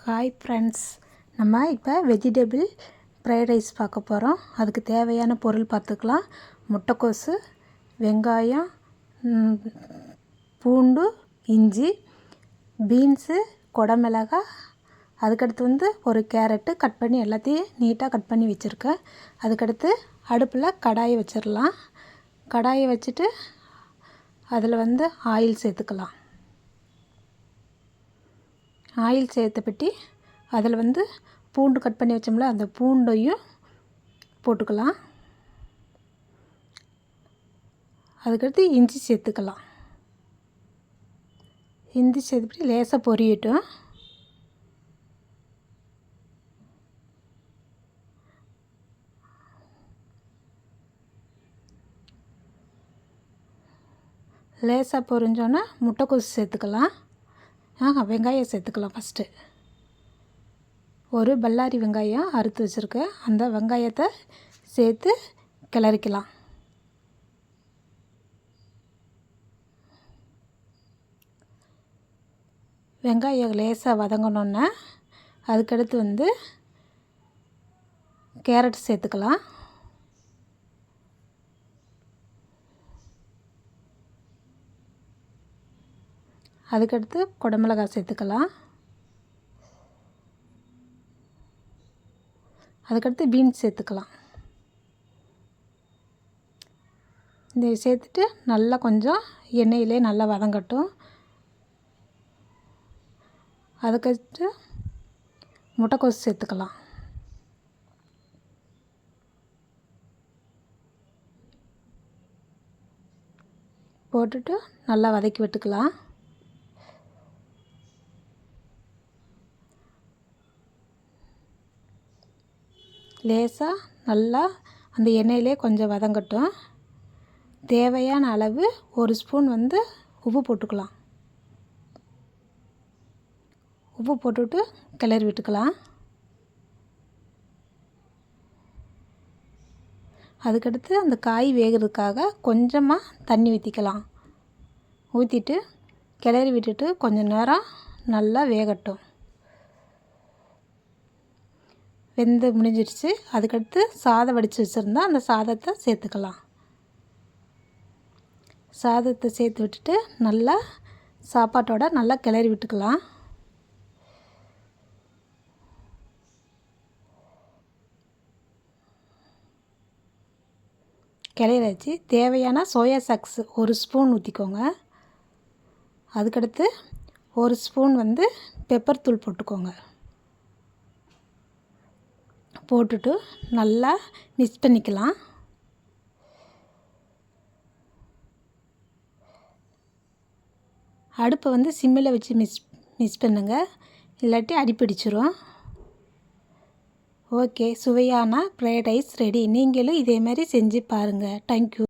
Hi friends, நம்ம இப்போ vegetable fried rice பார்க்க போகிறோம். அதுக்கு தேவையான பொருள் பார்த்துக்கலாம். முட்டைக்கோசு, வெங்காயம், பூண்டு, இஞ்சி, பீன்ஸு, குடமிளகாய், அதுக்கடுத்து ஒரு கேரட்டு கட் பண்ணி எல்லாத்தையும் நீட்டாக கட் பண்ணி வச்சுருக்கேன். அதுக்கடுத்து அடுப்பில் கடாயை வச்சிடலாம். கடாயை வச்சுட்டு அதில் ஆயில் சேர்த்துக்கலாம். ஆயில் சேர்த்துப்பட்டி அதில் பூண்டு கட் பண்ணி வச்சோம்ல, அந்த பூண்டையும் போட்டுக்கலாம். அதுக்கடுத்து இஞ்சி சேர்த்துக்கலாம். இஞ்சி சேர்த்துப்பட்டி லேசாக பொரியட்டும். லேசாக பொரிஞ்சோன்னா முட்டைக்கோசு சேர்த்துக்கலாம். வெங்காயம் சேர்த்துக்கலாம். ஃபஸ்ட்டு ஒரு பல்லாரி வெங்காயம் அறுத்து வச்சுருக்கேன். அந்த வெங்காயத்தை சேர்த்து கிளறிக்கலாம். வெங்காயம் லேசாக வதங்கணுன்னா அதுக்கடுத்து கேரட் சேர்த்துக்கலாம். அதுக்கடுத்து குடமிளகாய் சேர்த்துக்கலாம். அதுக்கடுத்து பீன்ஸ் சேர்த்துக்கலாம். இந்த சேர்த்துட்டு நல்லா கொஞ்சம் எண்ணெயிலே நல்லா வதங்கட்டும். அதுக்கடுத்து முட்டைக்கோசு சேர்த்துக்கலாம். போட்டுட்டு நல்லா வதக்கி விட்டுக்கலாம். லேசாக நல்லா அந்த எண்ணெயிலே கொஞ்சம் வதங்கட்டும். தேவையான அளவு ஒரு ஸ்பூன் உப்பு போட்டுக்கலாம். உப்பு போட்டுட்டு கிளறி விட்டுக்கலாம். அதுக்கடுத்து அந்த காய் வேகிறதுக்காக கொஞ்சமாக தண்ணி ஊற்றிக்கலாம். ஊற்றிட்டு கிளறி விட்டுட்டு கொஞ்சம் நேரம் நல்லா வேகட்டும். வெந்து முடிஞ்சிடுச்சு. அதுக்கடுத்து சாதம் வடித்து வச்சுருந்தா அந்த சாதத்தை சேர்த்துக்கலாம். சாதத்தை சேர்த்து விட்டுட்டு நல்லா சாப்பாட்டோட நல்லா கிளறி விட்டுக்கலாம். கிளறி வச்சு தேவையான சோயா சாக்ஸ் ஒரு ஸ்பூன் ஊற்றிக்கோங்க. அதுக்கடுத்து ஒரு ஸ்பூன் பெப்பர் தூள் போட்டுக்கோங்க. போட்டுட்டு நல்லா மிக்ஸ் பண்ணிக்கலாம். அடுப்பை சிம்மில் வச்சு மிக்ஸ் பண்ணுங்கள், இல்லாட்டி அடிப்பிடிச்சிரும். ஓகே, சுவையான ஃப்ரைட் ரைஸ் ரெடி. நீங்களும் இதே மாதிரி செஞ்சு பாருங்கள். தேங்க்யூ.